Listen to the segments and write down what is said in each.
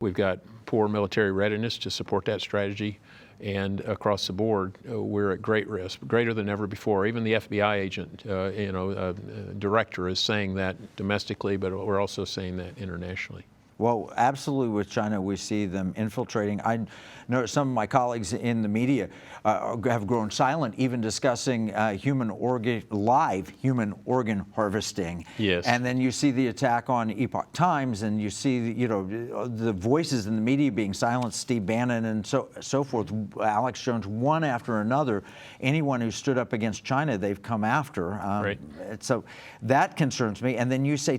We've got poor military readiness to support that strategy, and across the board, we're at great risk, greater than ever before. Even the FBI agent, director is saying that domestically, but we're also saying that internationally. Well, absolutely with China, we see them infiltrating. I know some of my colleagues in the media have grown silent, even discussing live human organ harvesting. Yes. And then you see the attack on Epoch Times, and you see, the voices in the media being silenced, Steve Bannon and so forth, Alex Jones, one after another. Anyone who stood up against China, they've come after. Right. So that concerns me. And then you say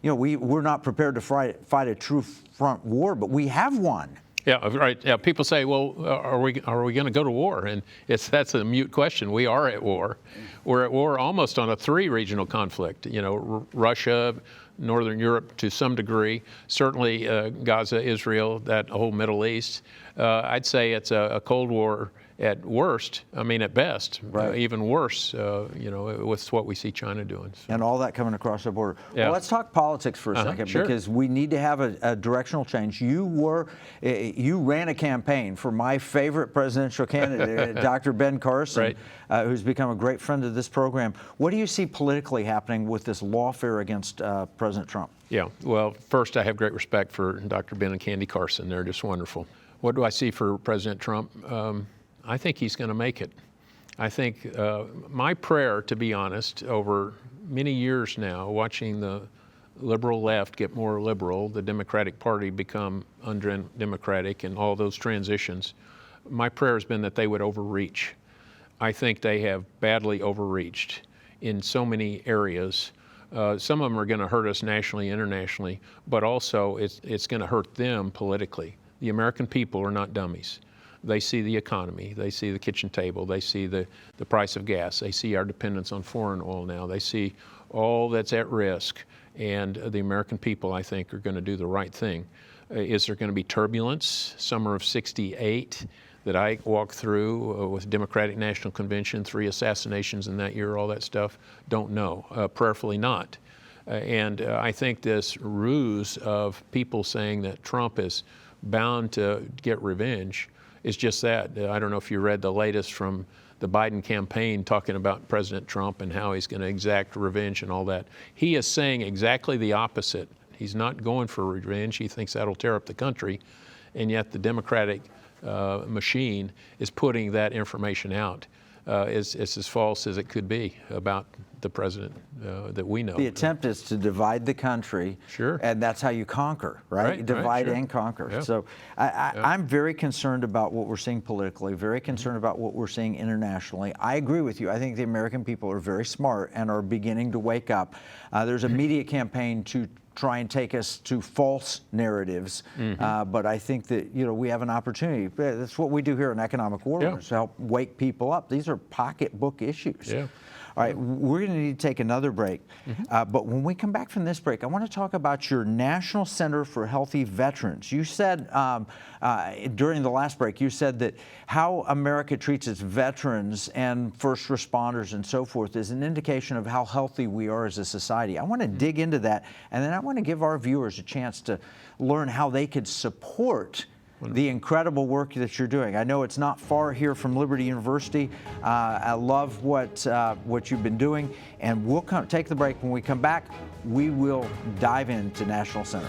we're not prepared to fight a true front war, but we have one. Yeah, right. Yeah, people say, well, are we going to go to war? And that's a mute question. We are at war. We're at war almost on a three-regional conflict. Russia, Northern Europe to some degree, certainly Gaza, Israel, that whole Middle East. I'd say it's a Cold War at worst. I mean, at best, right. Even worse, with what we see China doing. So. And all that coming across the border. Yeah. Well, let's talk politics for a second, sure. Because we need to have a directional change. You ran a campaign for my favorite presidential candidate, Dr. Ben Carson, right. Who's become a great friend of this program. What do you see politically happening with this lawfare against President Trump? Yeah, well, first, I have great respect for Dr. Ben and Candy Carson. They're just wonderful. What do I see for President Trump? I think he's going to make it. I think my prayer, to be honest, over many years now, watching the liberal left get more liberal, the Democratic Party become undemocratic, and all those transitions, my prayer has been that they would overreach. I think they have badly overreached in so many areas. Some of them are going to hurt us nationally, internationally, but also it's going to hurt them politically. The American people are not dummies. They see the economy, they see the kitchen table, they see the price of gas, they see our dependence on foreign oil now, they see all that's at risk, and the American people, I think, are going to do the right thing. Is there going to be turbulence? Summer of '68 that I walked through with Democratic National Convention, 3 assassinations in that year, all that stuff, don't know, prayerfully not. And I think this ruse of people saying that Trump is bound to get revenge is just that. I don't know if you read the latest from the Biden campaign talking about President Trump and how he's going to exact revenge and all that. He is saying exactly the opposite. He's not going for revenge. He thinks that'll tear up the country. And yet the Democratic machine is putting that information out. It's as false as it could be about the president that we know. The attempt is to divide the country, sure, and that's how you conquer, right? Divide sure. and conquer. Yeah. So I'm very concerned about what we're seeing politically, very concerned about what we're seeing internationally. I agree with you. I think the American people are very smart and are beginning to wake up. There's a media campaign to try and take us to false narratives, but I think that we have an opportunity. That's what we do here in Economic Warriors, to help wake people up. These are pocketbook issues. Yeah. All right, we're going to need to take another break. But when we come back from this break, I want to talk about your National Center for Healthy Veterans. You said during the last break, you said that how America treats its veterans and first responders and so forth is an indication of how healthy we are as a society. I want to dig into that, and then I want to give our viewers a chance to learn how they could support the incredible work that you're doing. I know it's not far here from Liberty University. I love what you've been doing, and we'll take the break. When we come back, we will dive into National Center.